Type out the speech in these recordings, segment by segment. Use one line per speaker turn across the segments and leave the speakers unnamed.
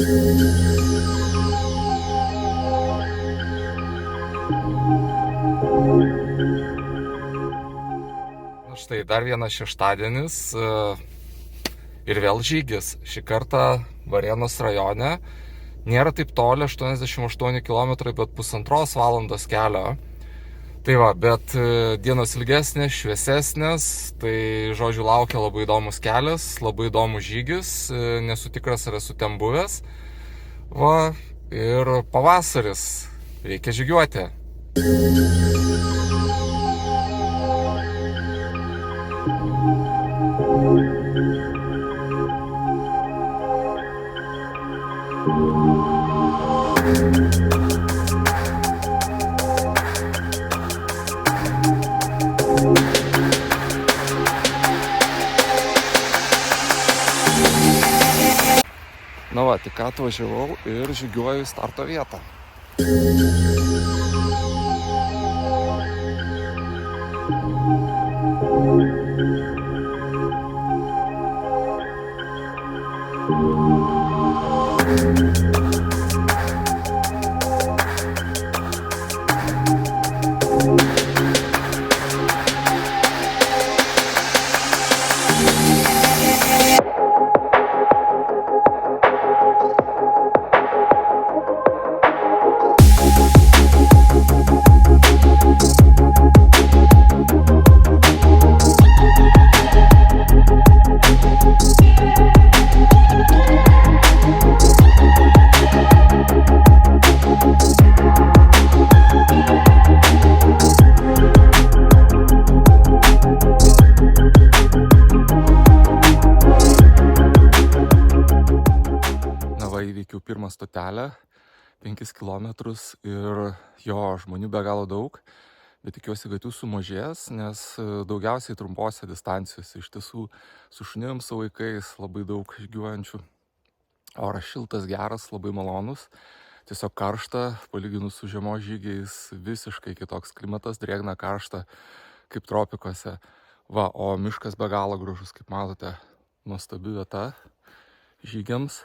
Štai dar vienas šeštadienis ir vėl žygis. Šį kartą Varėnos rajone. Nėra taip toli, 88 km, bet 1,5 valandos kelio. Tai va, bet dienos ilgesnės, šviesesnės, tai žodžiu laukia labai įdomus kelias, labai įdomus žygis, nesu tikras, ar esu ten buvęs. Va, ir pavasaris, reikia žygiuoti. Na va, tik atvažiavau ir žygiuoju į starto vietą. Įveikiau pirmą stotelę, 5 km ir jo žmonių be galo daug, bet tikiuosi, kad jų sumažės, nes daugiausiai trumpose distancijose, iš tiesų su šunim, su vaikais labai daug žygiuojančių. Oras šiltas, geras, labai malonus, tiesiog karšta, palyginus su žiemos žygiais, visiškai kitoks klimatas, drėgna, karšta, kaip tropikuose. Va, o miškas be galo gražus, kaip matote, nuostabi vieta žygiams.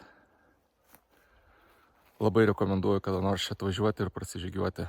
Labai rekomenduoju kada nors čia atvažiuoti ir prasižygiuoti.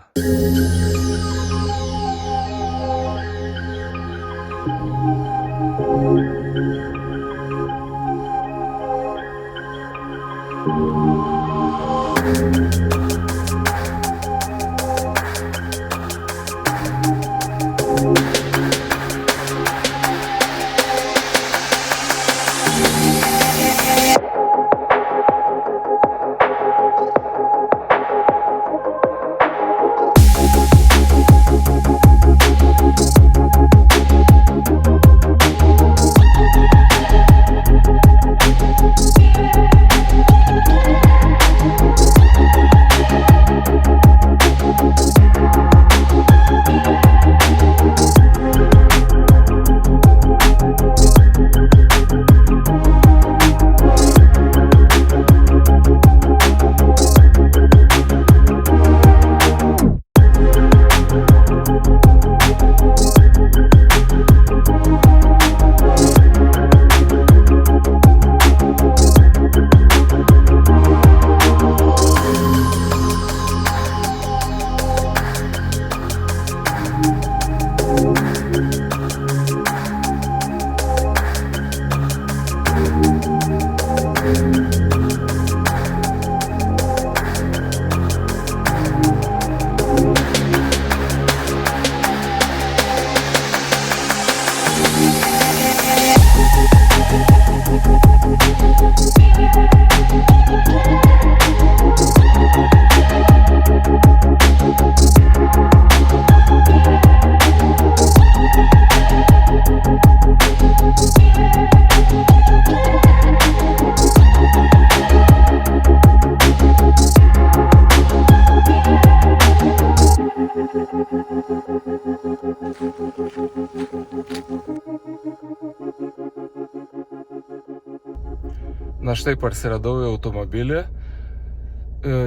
Na štai parsiradau į automobilį.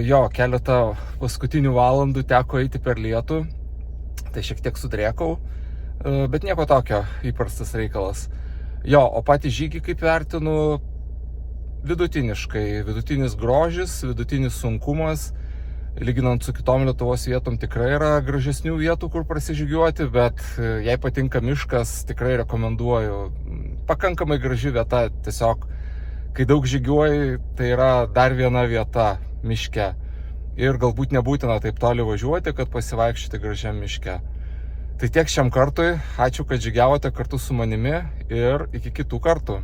Jo, keletą paskutinių valandų teko eiti per lietų. Tai šiek tiek sudrėkau, bet nieko tokio, įprastas reikalas. Jo, o patį žygį kaip vertinu, vidutiniškai. Vidutinis grožis, vidutinis sunkumas. Lyginant su kitom Lietuvos vietom tikrai yra gražesnių vietų, kur prasižygiuoti, bet jei patinka miškas, tikrai rekomenduoju. Pakankamai graži vieta, tiesiog, kai daug žygiuoji, tai yra dar viena vieta miške. Ir galbūt nebūtina taip toli važiuoti, kad pasivaikščioti gražiam miške. Tai tiek šiam kartui, ačiū, kad žygiavote kartu su manimi ir iki kitų kartų.